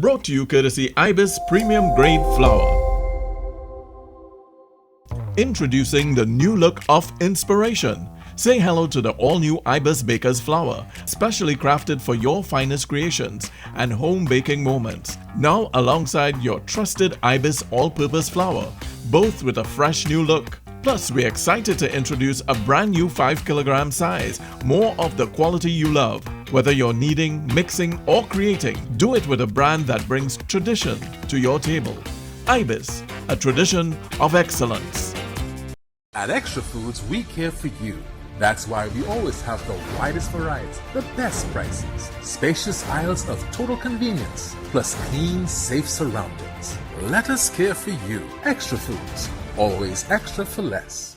Brought to you courtesy Ibis Premium Grade Flour. Introducing the new look of inspiration. Say hello to the all-new Ibis Baker's Flour, specially crafted for your finest creations and home baking moments. Now alongside your trusted Ibis all-purpose flour, both with a fresh new look. Plus, we're excited to introduce a brand new 5 kilogram size, more of the quality you love. Whether you're kneading, mixing or creating, do it with a brand that brings tradition to your table. Ibis, a tradition of excellence. At Extra Foods, we care for you. That's why we always have the widest variety, the best prices, spacious aisles of total convenience, plus clean, safe surroundings. Let us care for you. Extra Foods, always extra for less.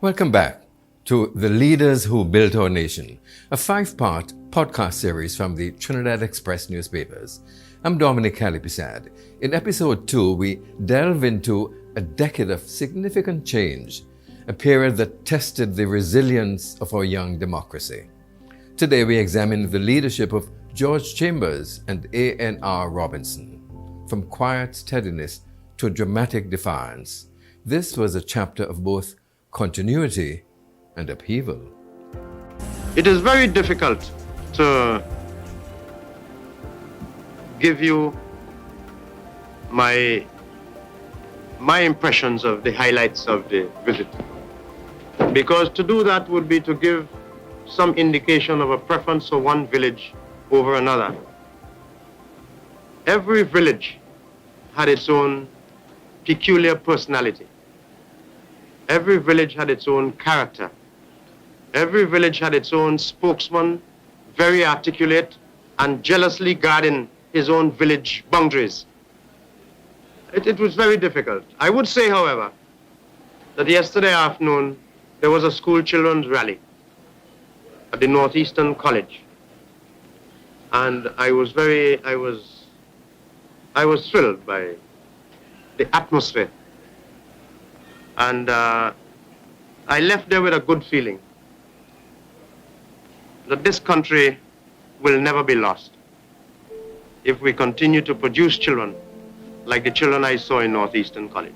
Welcome back to The Leaders Who Built Our Nation, a 5-part podcast series from the Trinidad Express newspapers. I'm Dominic Kalipersad. In episode 2, we delve into a decade of significant change, a period that tested the resilience of our young democracy. Today, we examine the leadership of George Chambers and A.N.R. Robinson. From quiet steadiness to dramatic defiance, this was a chapter of both continuity and upheaval. It is very difficult to give you my impressions of the highlights of the visit, because to do that would be to give some indication of a preference for one village over another. Every village had its own peculiar personality. Every village had its own character. Every village had its own spokesman, very articulate and jealously guarding his own village boundaries. It was very difficult. I would say, however, that yesterday afternoon there was a school children's rally at the Northeastern College. And I was thrilled by the atmosphere. And I left there with a good feeling that this country will never be lost if we continue to produce children like the children I saw in Northeastern College.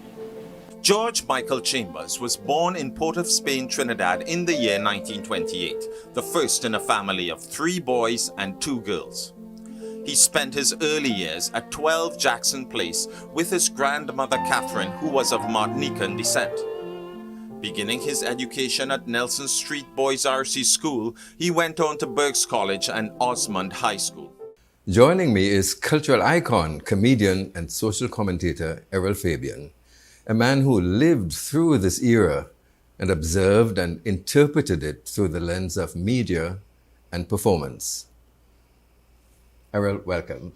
George Michael Chambers was born in Port-of-Spain, Trinidad in the year 1928, the first in a family of 3 boys and 2 girls. He spent his early years at 12 Jackson Place with his grandmother Catherine, who was of Martinican descent. Beginning his education at Nelson Street Boys RC School, he went on to Berks College and Osmond High School. Joining me is cultural icon, comedian and social commentator Errol Fabien, a man who lived through this era and observed and interpreted it through the lens of media and performance. Errol, welcome.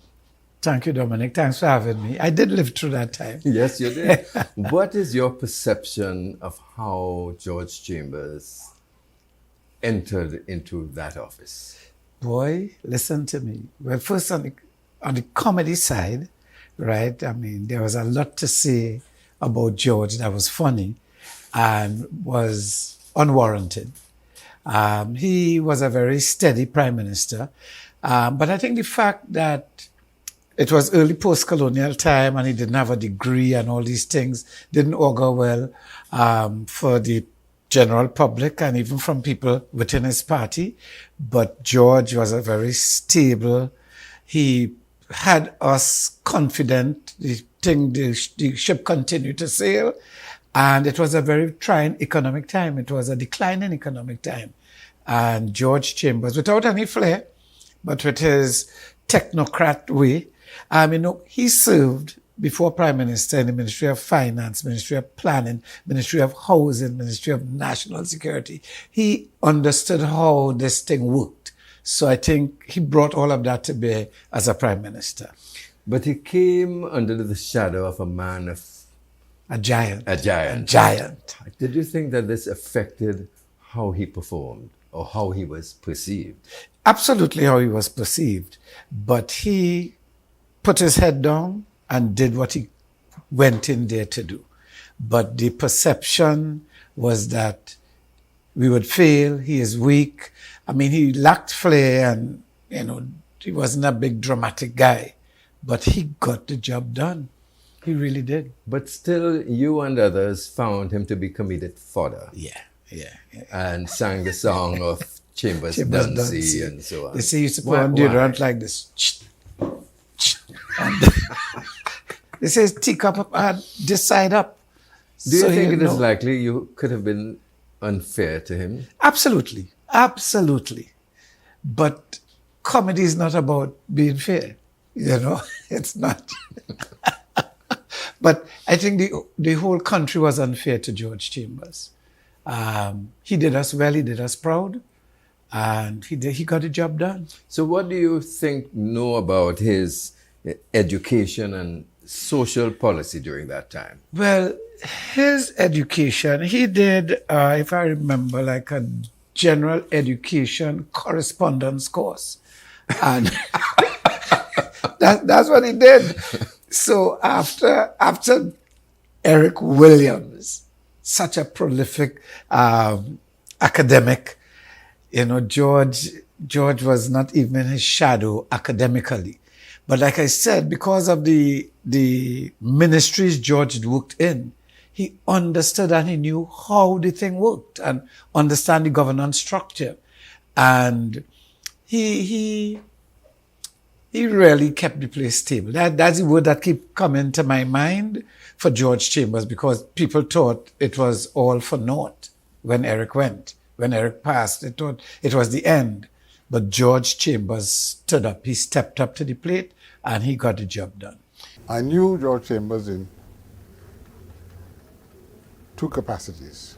Thank you, Dominic. Thanks for having me. I did live through that time. Yes, you did. What is your perception of how George Chambers entered into that office? Boy, listen to me. Well, first on the comedy side, right? I mean, there was a lot to say about George that was funny and was unwarranted. He was a very steady prime minister. But I think the fact that it was early post-colonial time and he didn't have a degree and all these things didn't augur well for the general public and even from people within his party. But George was a very stable. He had us confident. The ship continued to sail, and it was a very trying economic time. It was a declining economic time. And George Chambers, without any flair, but with his technocrat way, he served before Prime Minister in the Ministry of Finance, Ministry of Planning, Ministry of Housing, Ministry of National Security. He understood how this thing worked. So I think he brought all of that to bear as a Prime Minister. But he came under the shadow of a man of... A giant. A giant. A giant. Did you think that this affected how he performed or how he was perceived? Absolutely how he was perceived. But he put his head down and did what he went in there to do. But the perception was that we would fail, he is weak. He lacked flair and, he wasn't a big dramatic guy. But he got the job done. He really did. But still, you and others found him to be comedic fodder. Yeah. And sang the song of Chambers Dunsey and so on. They say he used to put on deodorant like this. And they say his teacup had this side up. Do you think it is likely you could have been unfair to him? Absolutely. But comedy is not about being fair. It's not. But I think the whole country was unfair to George Chambers. He did us well, he did us proud, and he got the job done. So what do you know about his education and social policy during that time? Well, his education, he did, if I remember, like a general education correspondence course. And that's what he did. So after Eric Williams, such a prolific academic, George was not even his shadow academically. But like I said, because of the ministries George worked in, he understood and he knew how the thing worked and understand the governance structure. And he really kept the place stable. That's the word that keep coming to my mind for George Chambers, because people thought it was all for naught when Eric went. When Eric passed, they thought it was the end. But George Chambers stood up. He stepped up to the plate and he got the job done. I knew George Chambers in two capacities.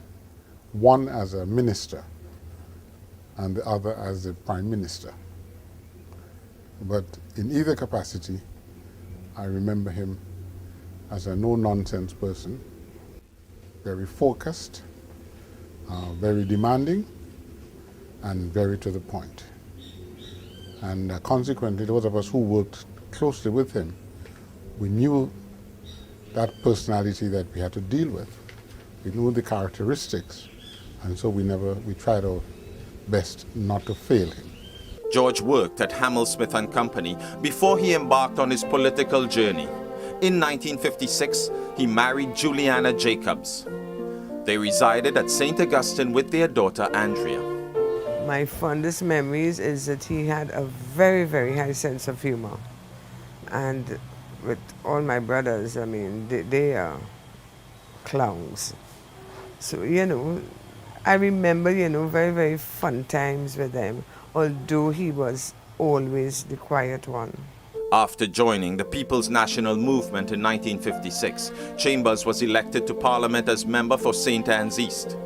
One as a minister and the other as a prime minister. But in either capacity, I remember him as a no-nonsense person, very focused, very demanding, and very to the point. And consequently, those of us who worked closely with him, we knew that personality that we had to deal with. We knew the characteristics, and so we tried our best not to fail him. George worked at Hamel-Smith and Company before he embarked on his political journey. In 1956, he married Juliana Jacobs. They resided at St. Augustine with their daughter Andrea. My fondest memories is that he had a very, very high sense of humor. And with all my brothers, they are clowns. So, I remember, very, very fun times with them, although he was always the quiet one. After joining the People's National Movement in 1956, Chambers was elected to Parliament as member for St. Anne's East.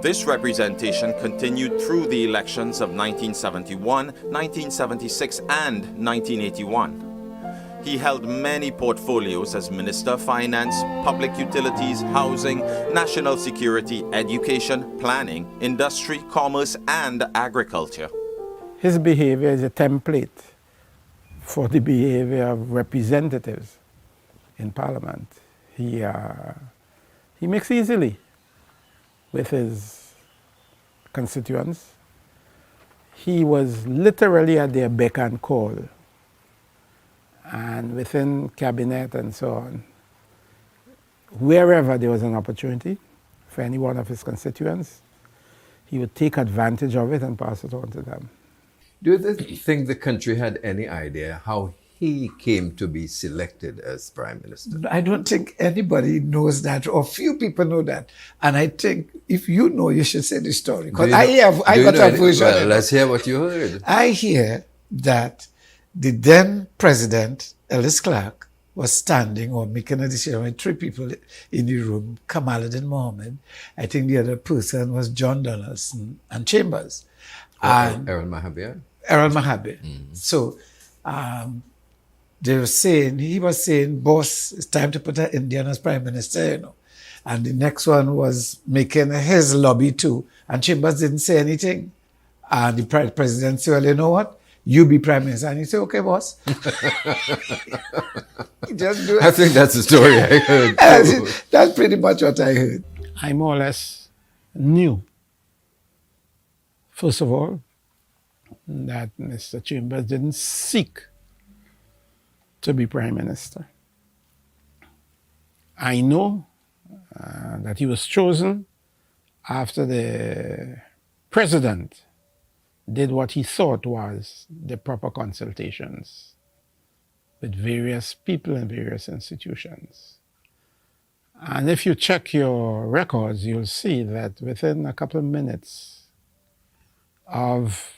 This representation continued through the elections of 1971, 1976 and 1981. He held many portfolios as Minister of Finance, Public Utilities, Housing, National Security, Education, Planning, Industry, Commerce and Agriculture. His behavior is a template for the behavior of representatives in Parliament. He mixed easily with his constituents. He was literally at their beck and call. And within cabinet and so on, wherever there was an opportunity for any one of his constituents, he would take advantage of it and pass it on to them. Do you think the country had any idea how he came to be selected as Prime Minister? I don't think anybody knows that, or few people know that. And I think if you know, you should say the story. Because I got a version. Well, let's hear what you heard. I hear that the then president, Ellis Clark, was standing or making a decision with three people in the room, Kamaluddin Mohammed. I think the other person was John Donaldson and Chambers. And Errol Fabien. Errol Fabien. So they were saying, he was saying, boss, it's time to put an Indian as prime minister, you know. And the next one was making his lobby too. And Chambers didn't say anything. And the president said, well, you know what? You be prime minister. And he said, okay, boss. Just do it. I think that's the story I heard. That's pretty much what I heard. I more or less knew, first of all, that Mr. Chambers didn't seek to be prime minister. I know that he was chosen after the president did what he thought was the proper consultations with various people and various institutions. And if you check your records, you'll see that within a couple of minutes of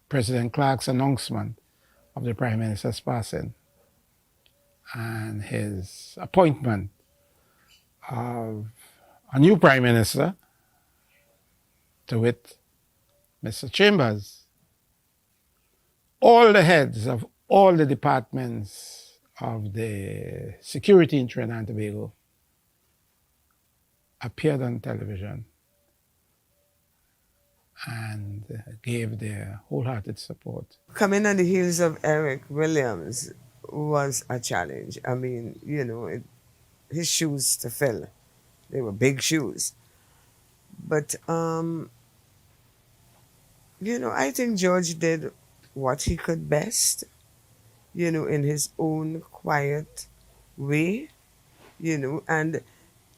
President Clark's announcement of the Prime Minister's passing and his appointment of a new Prime Minister, to wit, Mr. Chambers, all the heads of all the departments of the security in Trinidad and Tobago appeared on television and gave their wholehearted support. Coming on the heels of Eric Williams was a challenge. I mean, you know, his shoes to fill. They were big shoes. But, you know, I think George did what he could best, you know, in his own quiet way, you know, and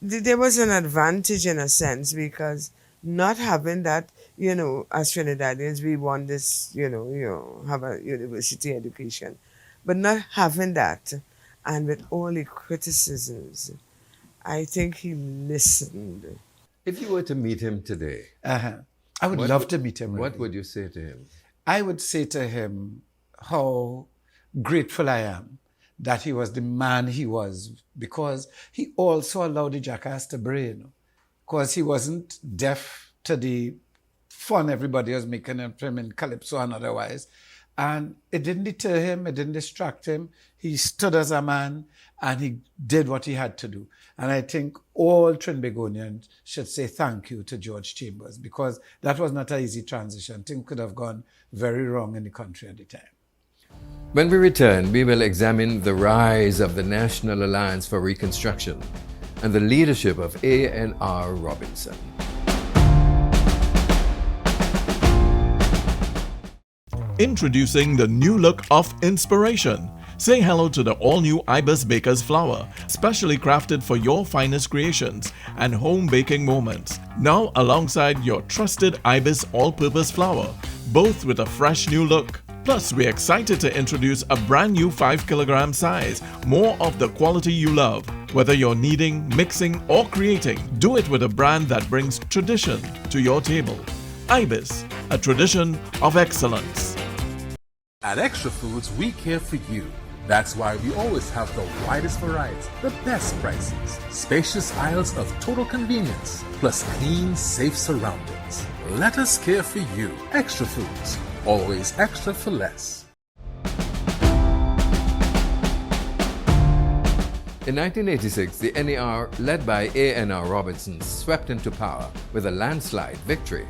there was an advantage in a sense because not having that, you know, as Trinidadians, we want this, you know, have a university education, but not having that, and with all the criticisms, I think he listened. If you were to meet him today, I would love to meet him. What would you say to him? I would say to him how grateful I am that he was the man he was, because he also allowed the jackass to brain, because he wasn't deaf to the fun everybody was making of him in Calypso and otherwise. And it didn't deter him, it didn't distract him. He stood as a man and he did what he had to do. And I think all Trinbagonians should say thank you to George Chambers, because that was not an easy transition. Things could have gone very wrong in the country at the time. When we return, we will examine the rise of the National Alliance for Reconstruction and the leadership of A.N.R. Robinson. Introducing the new look of inspiration. Say hello to the all-new Ibis Baker's Flour, specially crafted for your finest creations and home baking moments. Now alongside your trusted Ibis all-purpose flour, both with a fresh new look. Plus, we're excited to introduce a brand new 5 kilogram size, more of the quality you love. Whether you're kneading, mixing or creating, do it with a brand that brings tradition to your table. Ibis, a tradition of excellence. At Extra Foods, we care for you. That's why we always have the widest varieties, the best prices, spacious aisles of total convenience, plus clean, safe surroundings. Let us care for you. Extra Foods, always extra for less. In 1986, the NER, led by A.N.R. Robinson, swept into power with a landslide victory.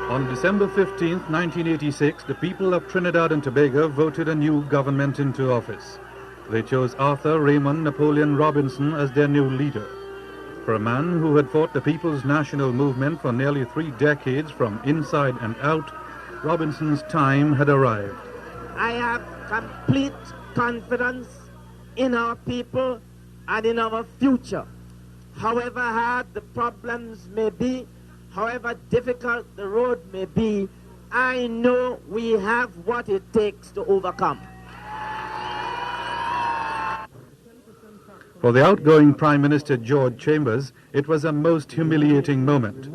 On December 15, 1986, the people of Trinidad and Tobago voted a new government into office. They chose Arthur Raymond Napoleon Robinson as their new leader. For a man who had fought the People's National Movement for nearly 3 decades from inside and out, Robinson's time had arrived. I have complete confidence in our people and in our future. However hard the problems may be, however difficult the road may be, I know we have what it takes to overcome. For the outgoing Prime Minister George Chambers, it was a most humiliating moment.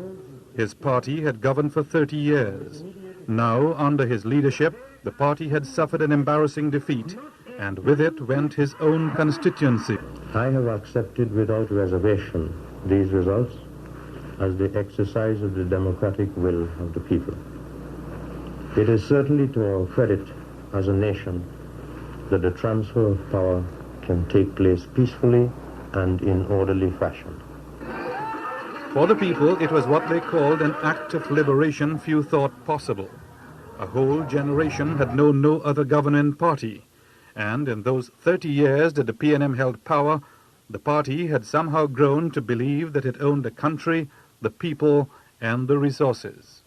His party had governed for 30 years. Now, under his leadership, the party had suffered an embarrassing defeat, and with it went his own constituency. I have accepted without reservation these results as the exercise of the democratic will of the people. It is certainly to our credit as a nation that the transfer of power can take place peacefully and in orderly fashion. For the people, it was what they called an act of liberation few thought possible. A whole generation had known no other governing party, and in those 30 years that the PNM held power, the party had somehow grown to believe that it owned the country, the people, and the resources.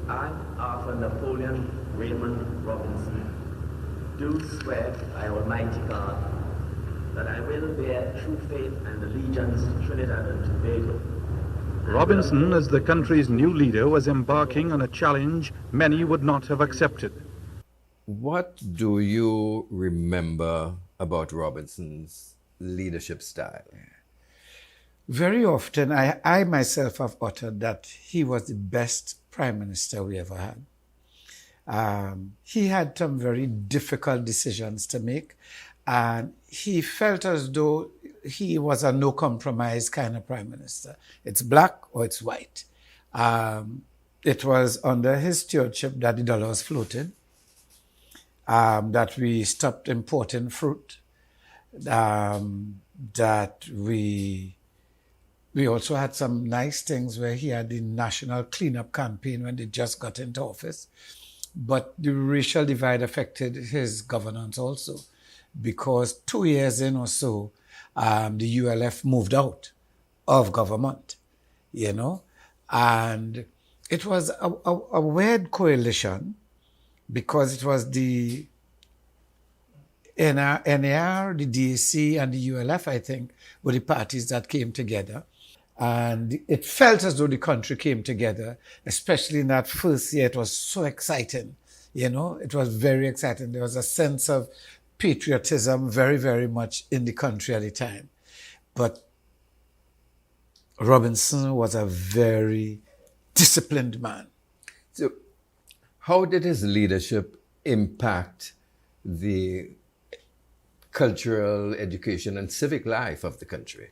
I, Arthur Napoleon Raymond Robinson, do swear by Almighty God that I will bear true faith and allegiance to Trinidad and Tobago. Robinson, as the country's new leader, was embarking on a challenge many would not have accepted. What do you remember about Robinson's leadership style? Very often, I myself have uttered that he was the best prime minister we ever had. He had some very difficult decisions to make, and he felt as though he was a no-compromise kind of prime minister. It's black or it's white. It was under his stewardship that the dollar was floated, that we stopped importing fruit, that we also had some nice things where he had the national cleanup campaign when they just got into office. But the racial divide affected his governance also, because 2 years in or so, the ULF moved out of government, you know, and it was a weird coalition because it was the ANR, the DAC, and the ULF, I think, were the parties that came together. And it felt as though the country came together, especially in that first year. It was so exciting, you know, it was very exciting. There was a sense of patriotism very, very much in the country at the time. But Robinson was a very disciplined man. So how did his leadership impact the cultural, education, and civic life of the country?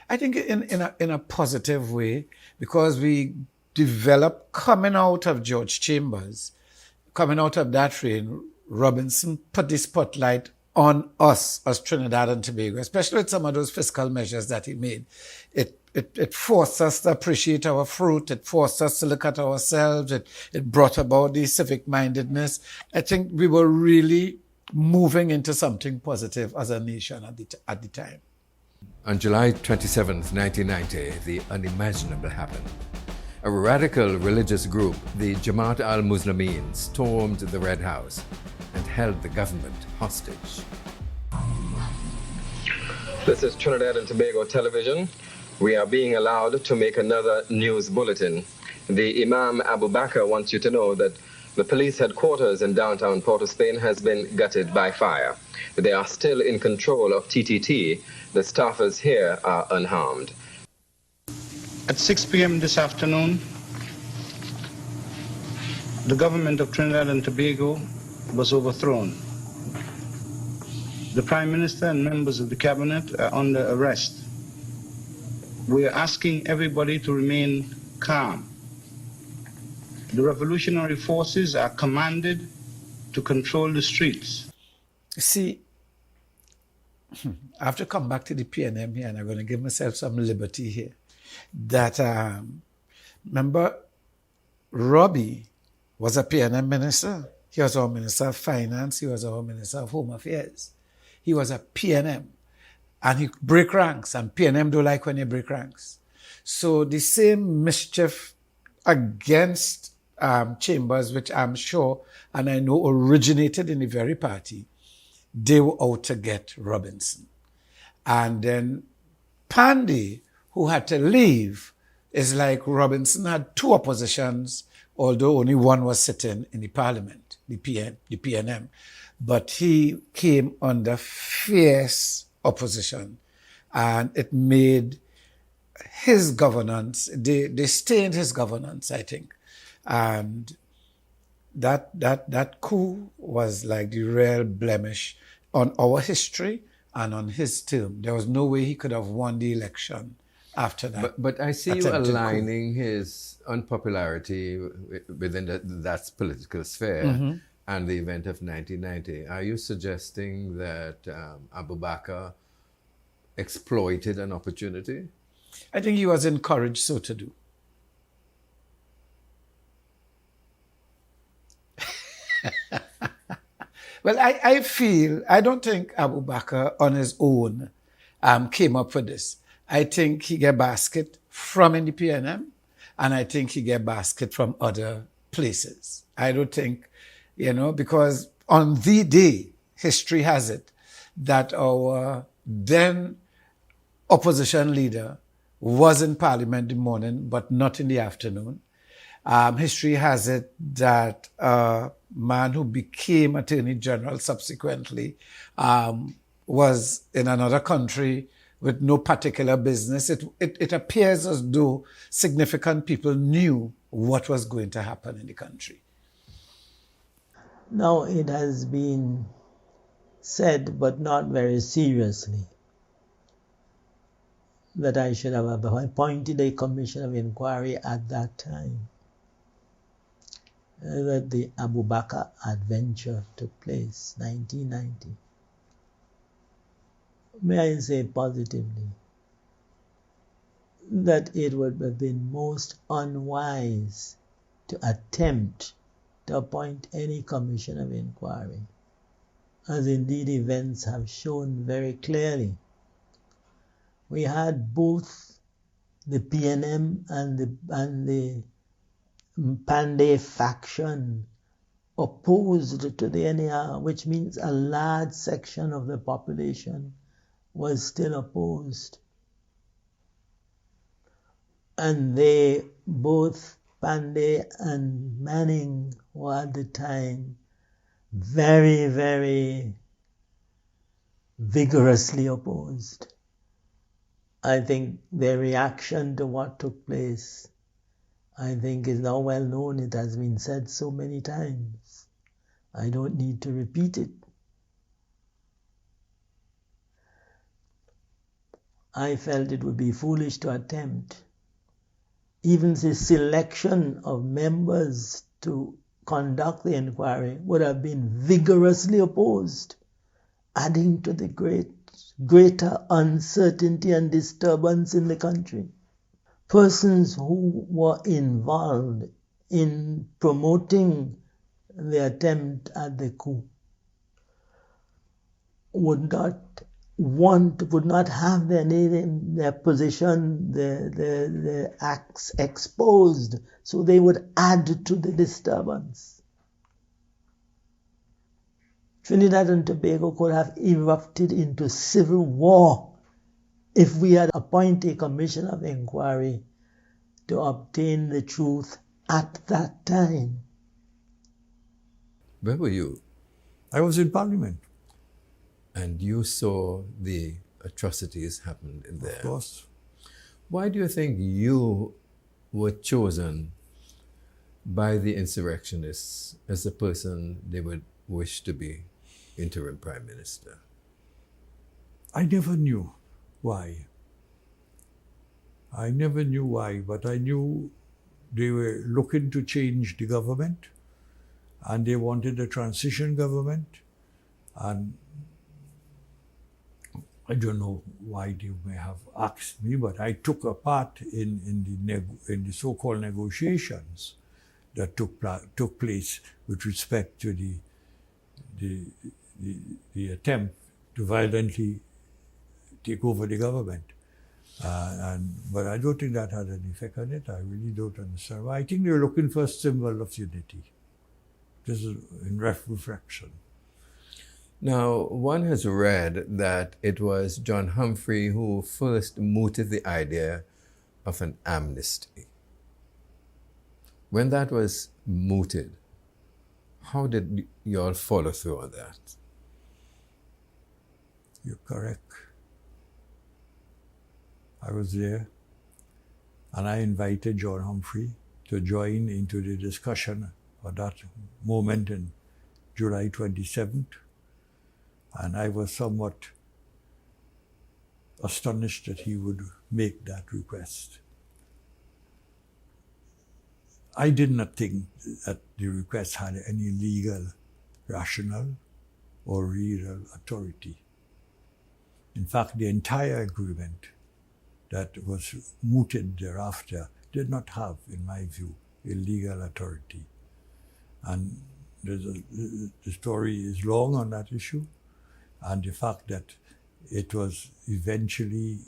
I think in a positive way, because we developed, coming out of George Chambers, coming out of that reign, Robinson put the spotlight on us as Trinidad and Tobago, especially with some of those fiscal measures that he made. It forced us to appreciate our fruit. It forced us to look at ourselves. It brought about the civic mindedness. I think we were really moving into something positive as a nation at the time. On July 27, 1990, the unimaginable happened. A radical religious group, the Jamaat al-Muslimin, stormed the Red House and held the government hostage. This is Trinidad and Tobago Television. We are being allowed to make another news bulletin. The Imam Abu Bakr wants you to know that the police headquarters in downtown Port-of-Spain has been gutted by fire. They are still in control of TTT. The staffers here are unharmed. At 6 p.m. this afternoon, the government of Trinidad and Tobago was overthrown. The Prime Minister and members of the cabinet are under arrest. We are asking everybody to remain calm. The revolutionary forces are commanded to control the streets. See, I have to come back to the PNM here, and I'm going to give myself some liberty here. That, remember, Robbie was a PNM minister. He was our Minister of Finance. He was our Minister of Home Affairs. He was a PNM. And he break ranks, and PNM don't like when you break ranks. So the same mischief against Chambers, which I'm sure, and I know originated in the very party, they were out to get Robinson. And then Pandy, who had to leave, It's like Robinson had two oppositions, although only one was sitting in the parliament, the PNM. But he came under fierce opposition, and it made his governance, they stained his governance, I think. And that coup was like the real blemish on our history and on his term. There was no way he could have won the election after that. But I see you attempted aligning his unpopularity within that political sphere Mhm. and the event of 1990. Are you suggesting that Abu Bakr exploited an opportunity? I think he was encouraged so to do. Well, I feel, I don't think Abu Bakr on his own came up with this. I think he get basket from in the PNM, and I think he get basket from other places. I don't think, because on the day, history has it, that our then opposition leader was in parliament in the morning, but not in the afternoon. History has it that a man who became Attorney General subsequently was in another country with no particular business. It appears as though significant people knew what was going to happen in the country. Now it has been said, but not very seriously, that I should have appointed a commission of inquiry at that time, that the Abu Bakr adventure took place, 1990. May I say positively that it would have been most unwise to attempt to appoint any commission of inquiry, as indeed events have shown very clearly. We had both the PNM and the Pandey faction opposed to the ANR, which means a large section of the population was still opposed. And they, both Pandey and Manning, were at the time very, very vigorously opposed. I think their reaction to what took place, I think, is now well known. It has been said so many times. I don't need to repeat it. I felt it would be foolish to attempt. Even the selection of members to conduct the inquiry would have been vigorously opposed, adding to the greater uncertainty and disturbance in the country. Persons who were involved in promoting the attempt at the coup would not have their position, their acts exposed, so they would add to the disturbance. Trinidad and Tobago could have erupted into civil war if we had appointed a commission of inquiry to obtain the truth at that time. Where were you? I was in Parliament. And you saw the atrocities happen in there. Of course. Why do you think you were chosen by the insurrectionists as the person they would wish to be interim Prime Minister? I never knew why. I never knew why, but I knew they were looking to change the government and they wanted a transition government. And I don't know why they may have asked me, but I took a part in the so-called negotiations that took place with respect to the attempt to violently take over the government. But I don't think that had an effect on it. I really don't understand why. I think they were looking for a symbol of unity. This is in reflection. Now, one has read that it was John Humphrey who first mooted the idea of an amnesty. When that was mooted, how did you all follow through on that? You're correct. I was there, and I invited John Humphrey to join into the discussion at that moment in July 27th, and I was somewhat astonished that he would make that request. I did not think that the request had any legal rationale or real authority. In fact, the entire agreement that was mooted thereafter did not have, in my view, a legal authority. And the story is long on that issue, and the fact that it was eventually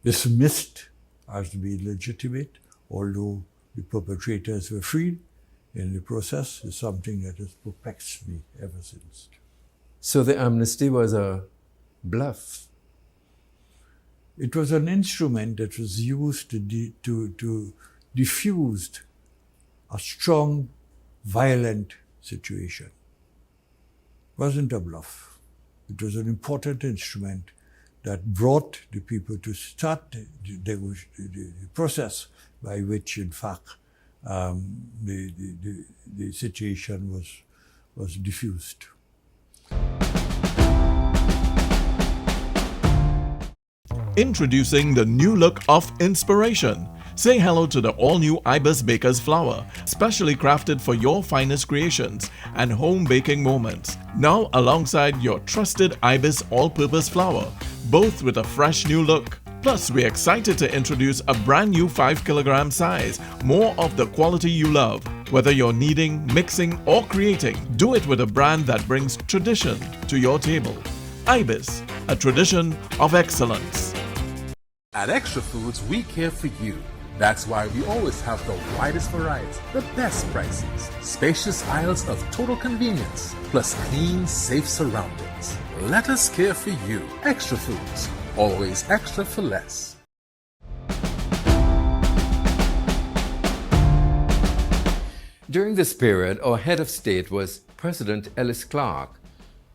dismissed as being legitimate, although the perpetrators were freed in the process, is something that has perplexed me ever since. So the amnesty was a bluff? It was an instrument that was used to diffuse a strong, violent situation. It wasn't a bluff. It was an important instrument that brought the people to start the process by which, in fact, the situation was diffused. Introducing the new look of inspiration. Say hello to the all-new Ibis Baker's flour, specially crafted for your finest creations and home baking moments. Now alongside your trusted Ibis all-purpose flour, both with a fresh new look. Plus, we're excited to introduce a brand new 5 kilogram size, more of the quality you love. Whether you're kneading, mixing or creating, do it with a brand that brings tradition to your table. Ibis, a tradition of excellence. At Extra Foods, we care for you. That's why we always have the widest variety, the best prices, spacious aisles of total convenience, plus clean, safe surroundings. Let us care for you. Extra Foods, always extra for less. During this period, our head of state was President Ellis Clark,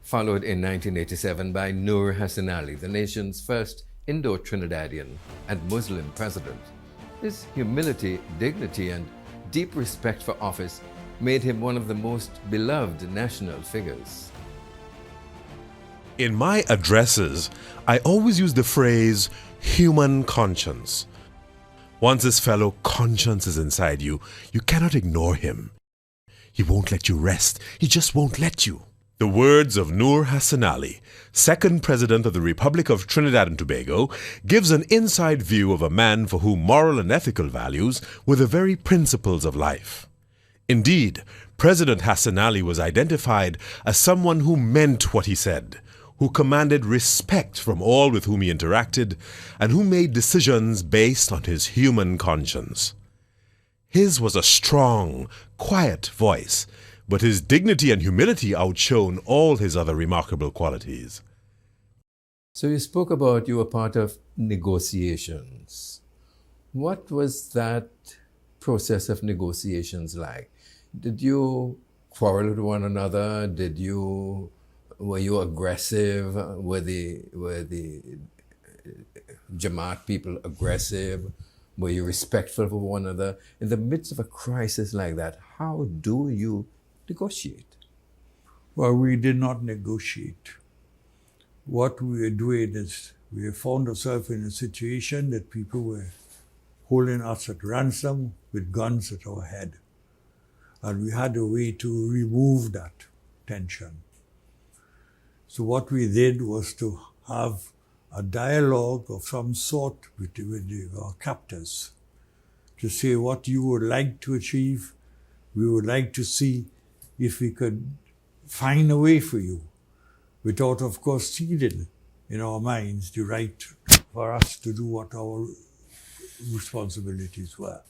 followed in 1987 by Noor Hassanali, the nation's first Indo-Trinidadian and Muslim president. His humility, dignity, and deep respect for office made him one of the most beloved national figures. In my addresses, I always use the phrase human conscience. Once this fellow conscience is inside you, you cannot ignore him. He won't let you rest. He just won't let you. The words of Noor Hassanali, second President of the Republic of Trinidad and Tobago, gives an inside view of a man for whom moral and ethical values were the very principles of life. Indeed, President Hassanali was identified as someone who meant what he said, who commanded respect from all with whom he interacted, and who made decisions based on his human conscience. His was a strong, quiet voice, but his dignity and humility outshone all his other remarkable qualities. So you spoke about you were part of negotiations. What was that process of negotiations like? Did you quarrel with one another? Were you aggressive? Were the Jamaat people aggressive? Were you respectful for one another? In the midst of a crisis like that, how do you negotiate? Well, we did not negotiate. What we were doing is we found ourselves in a situation that people were holding us at ransom with guns at our head. And we had a way to remove that tension. So what we did was to have a dialogue of some sort with our captors to say what you would like to achieve. We would like to see if we could find a way for you without, of course, ceding in our minds the right for us to do what our responsibilities were.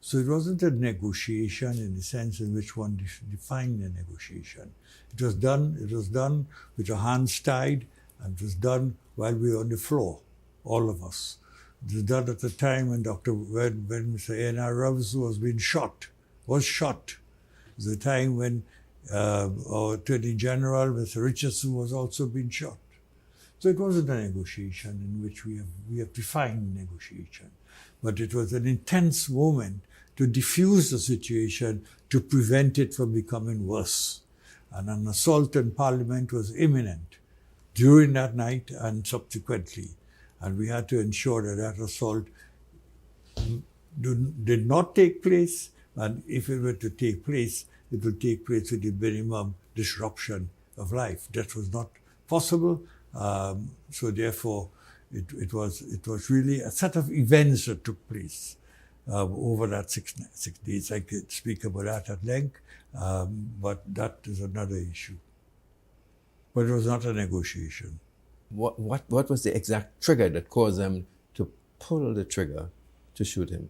So it wasn't a negotiation in the sense in which one defined a negotiation. It was done with our hands tied, and it was done while we were on the floor, all of us. It was done at the time when when Mr. A.N.R. Robinson was shot. It was the time when our Attorney General, Mr. Richardson, was also being shot. So it wasn't a negotiation in which we have defined negotiation, but it was an intense moment to diffuse the situation, to prevent it from becoming worse. And an assault on Parliament was imminent during that night and subsequently. And we had to ensure that that assault did not take place, and if it were to take place, it would take place with the minimum disruption of life. That was not possible. So therefore, it was really a set of events that took place over that 6 days. I could speak about that at length, but that is another issue. But it was not a negotiation. What was the exact trigger that caused them to pull the trigger to shoot him?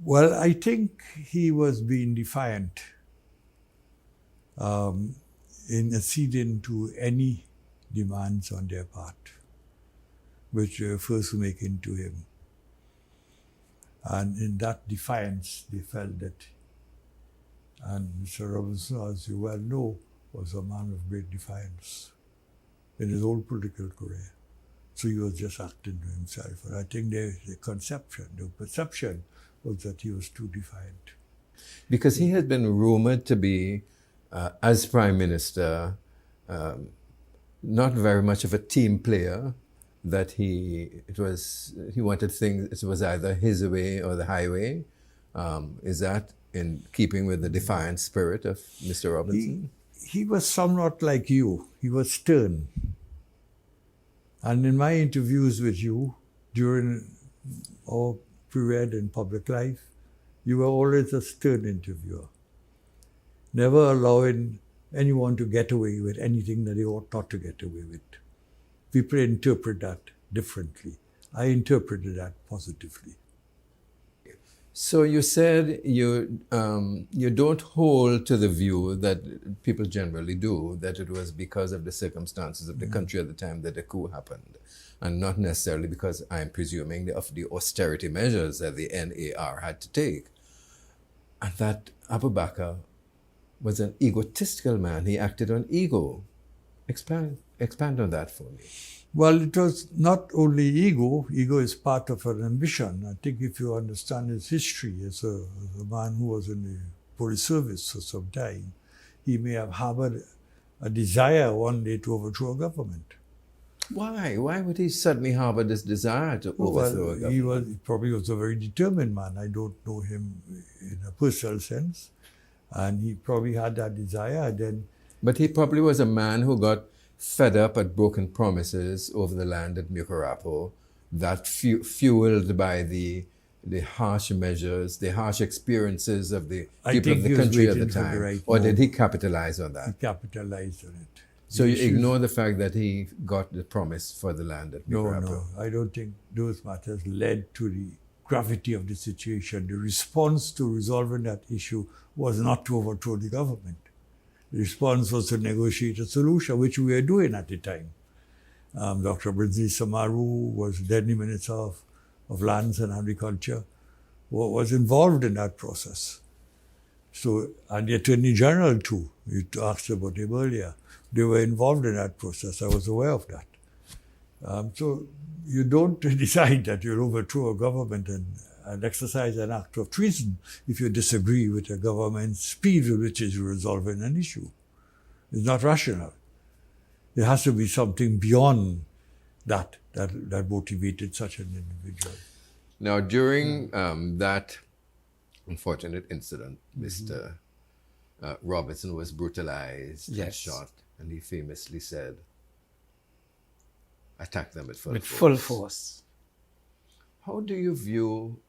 Well, I think he was being defiant in acceding to any demands on their part, which they were first making to him. And in that defiance, they felt that, and Mr. Robinson, as you well know, was a man of great defiance in his whole political career. So he was just acting to himself. And I think the perception was that he was too defiant. Because he had been rumored to be, as Prime Minister, not very much of a team player, that he wanted things, it was either his way or the highway. Is that in keeping with the defiant spirit of Mr. Robinson? He was somewhat like you. He was stern. And in my interviews with you during our period in public life, you were always a stern interviewer, never allowing anyone to get away with anything that they ought not to get away with. People interpret that differently. I interpreted that positively. So you said you don't hold to the view that people generally do, that it was because of the circumstances of the country at the time that the coup happened, and not necessarily because, I'm presuming, of the austerity measures that the NAR had to take. And that Abu Bakr was an egotistical man. He acted on ego. Expand on that for me. Well, it was not only ego. Ego is part of an ambition. I think if you understand his history as a man who was in the police service for some time, he may have harbored a desire one day to overthrow a government. Why? Why would he suddenly harbor this desire to overthrow a government? He probably was a very determined man. I don't know him in a personal sense. And he probably had that desire then. But he probably was a man who got fed up at broken promises over the land at Mukarapo, that fueled by the harsh measures, the harsh experiences of the people of the country at the time. Or did he capitalize on that? He capitalized on it. So you ignore the fact that he got the promise for the land at Mukarapo? No, I don't think those matters led to the gravity of the situation. The response to resolving that issue was not to overthrow the government. The response was to negotiate a solution, which we were doing at the time. Dr. Brinzi Samaru was then the Minister of Lands and Agriculture, was involved in that process. So, and the Attorney General too, you asked about him earlier, they were involved in that process. I was aware of that. So you don't decide that you'll overthrow a government and exercise an act of treason if you disagree with the government's speed with which it's resolving an issue. It's not rational. There has to be something beyond that motivated such an individual. Now, during that unfortunate incident, Mr. Robinson was brutalized and shot, and he famously said, attack them with full force. How do you view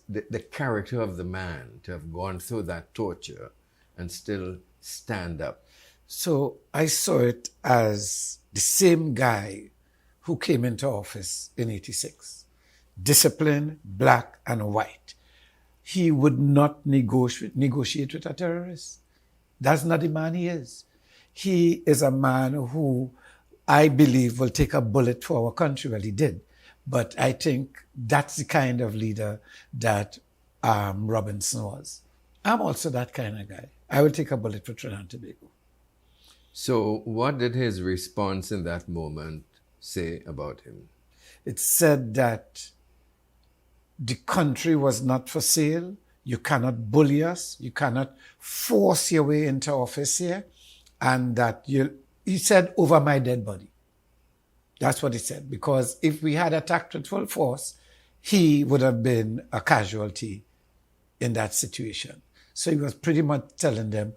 the character of the man to have gone through that torture and still stand up? So I saw it as the same guy who came into office in 86. Disciplined, black and white. He would not negotiate with a terrorist. That's not the man he is. He is a man who I believe, will take a bullet for our country. Well, he did. But I think that's the kind of leader that Robinson was. I'm also that kind of guy. I will take a bullet for Trinidad and Tobago. So what did his response in that moment say about him? It said that the country was not for sale. You cannot bully us. You cannot force your way into office here. And that he said, over my dead body. That's what he said. Because if we had attacked with full force, he would have been a casualty in that situation. So he was pretty much telling them,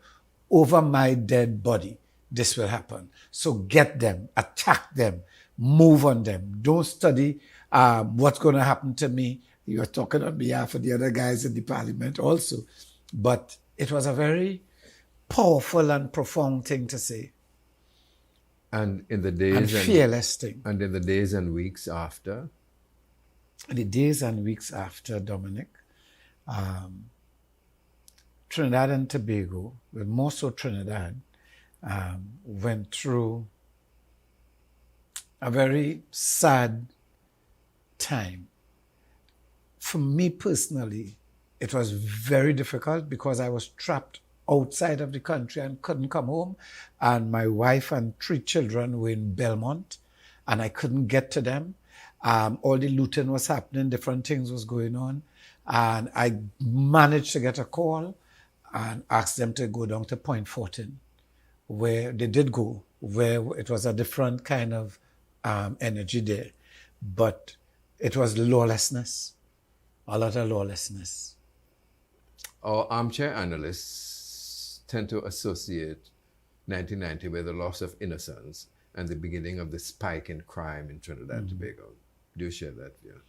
over my dead body, this will happen. So get them, attack them, move on them. Don't study what's going to happen to me. He was talking on behalf of the other guys in the parliament also. But it was a very powerful and profound thing to say. And in the days and fearless thing. And in the days and weeks after? In the days and weeks after, Dominic, Trinidad and Tobago, but more so Trinidad, went through a very sad time. For me personally, it was very difficult because I was trapped outside of the country and couldn't come home. And my wife and 3 children were in Belmont and I couldn't get to them. All the looting was happening, different things was going on. And I managed to get a call and asked them to go down to Point Fortin, where they did go, where it was a different kind of energy there. But it was lawlessness, a lot of lawlessness. Our armchair analysts tend to associate 1990 with the loss of innocence and the beginning of the spike in crime in Trinidad and Tobago. Do you share that view?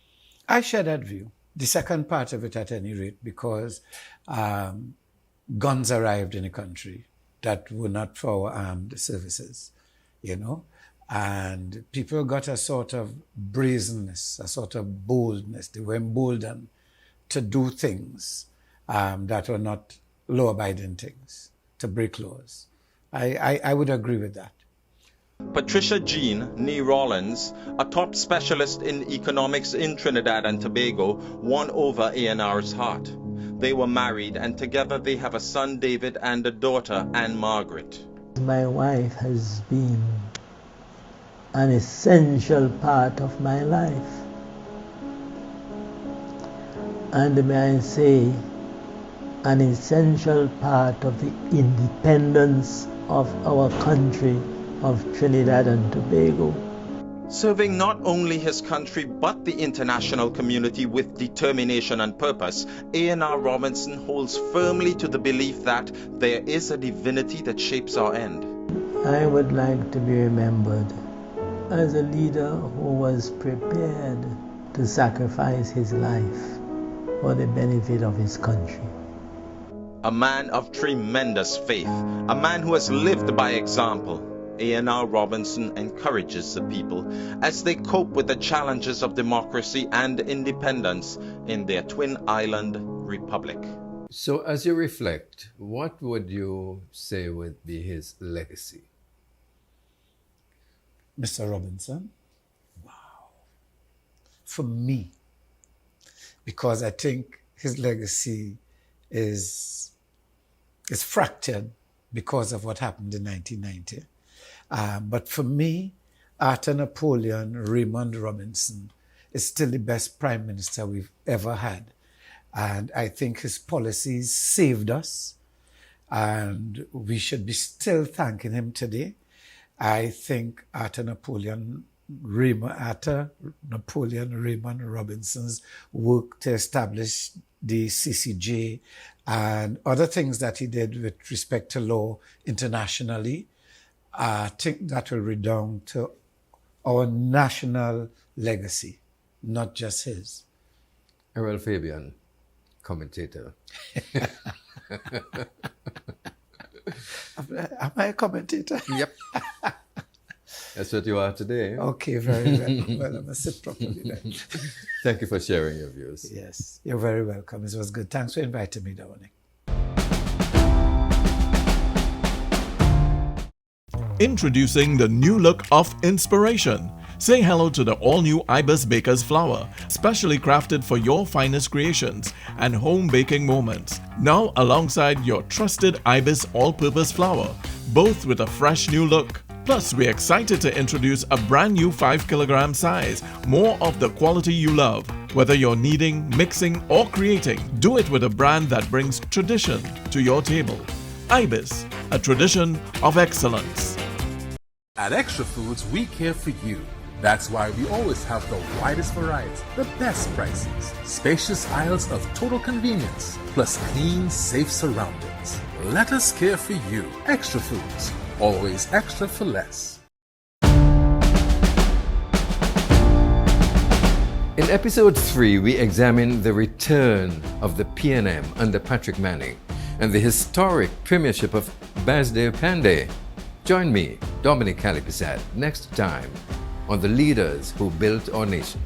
I share that view. The second part of it at any rate, because guns arrived in the country that were not for our armed services, you know, and people got a sort of brazenness, a sort of boldness. They were emboldened to do things that were not law-abiding things, to break laws. I would agree with that. Patricia Jean Nee Rollins, a top specialist in economics in Trinidad and Tobago, won over A.N.R's heart. They were married and together they have a son David and a daughter Anne Margaret. My wife has been an essential part of my life. And may I say, an essential part of the independence of our country of Trinidad and Tobago. Serving not only his country but the international community with determination and purpose, A.N.R. Robinson holds firmly to the belief that there is a divinity that shapes our end. I would like to be remembered as a leader who was prepared to sacrifice his life for the benefit of his country. A man of tremendous faith, a man who has lived by example. A.N.R. Robinson encourages the people as they cope with the challenges of democracy and independence in their twin island republic. So as you reflect, what would you say would be his legacy? Mr. Robinson? Wow. For me, because I think his legacy is fractured because of what happened in 1990. But for me, Arthur Napoleon Raymond Robinson is still the best prime minister we've ever had. And I think his policies saved us, and we should be still thanking him today. I think Arthur Napoleon Raymond Robinson's work to establish the CCJ and other things that he did with respect to law internationally, I think that will redound to our national legacy, not just his. Errol Fabien, commentator. Am I a commentator? Yep. That's what you are today. Okay, very well. Well, I must sit properly then. Thank you for sharing your views. Yes, you're very welcome. It was good. Thanks for inviting me, Dominic. Introducing the new look of inspiration. Say hello to the all-new Ibis Baker's flour, specially crafted for your finest creations and home baking moments. Now alongside your trusted Ibis all-purpose flour, both with a fresh new look. Plus, we're excited to introduce a brand new 5 kilogram size, more of the quality you love. Whether you're kneading, mixing or creating, do it with a brand that brings tradition to your table. Ibis, a tradition of excellence. At Extra Foods, we care for you. That's why we always have the widest variety, the best prices, spacious aisles of total convenience, plus clean, safe surroundings. Let us care for you. Extra Foods, always extra for less. In episode 3, we examine the return of the PNM under Patrick Manning and the historic premiership of Basdev Pandey. Join me, Dominic Kalipersad, next time on The Leaders Who Built Our Nation.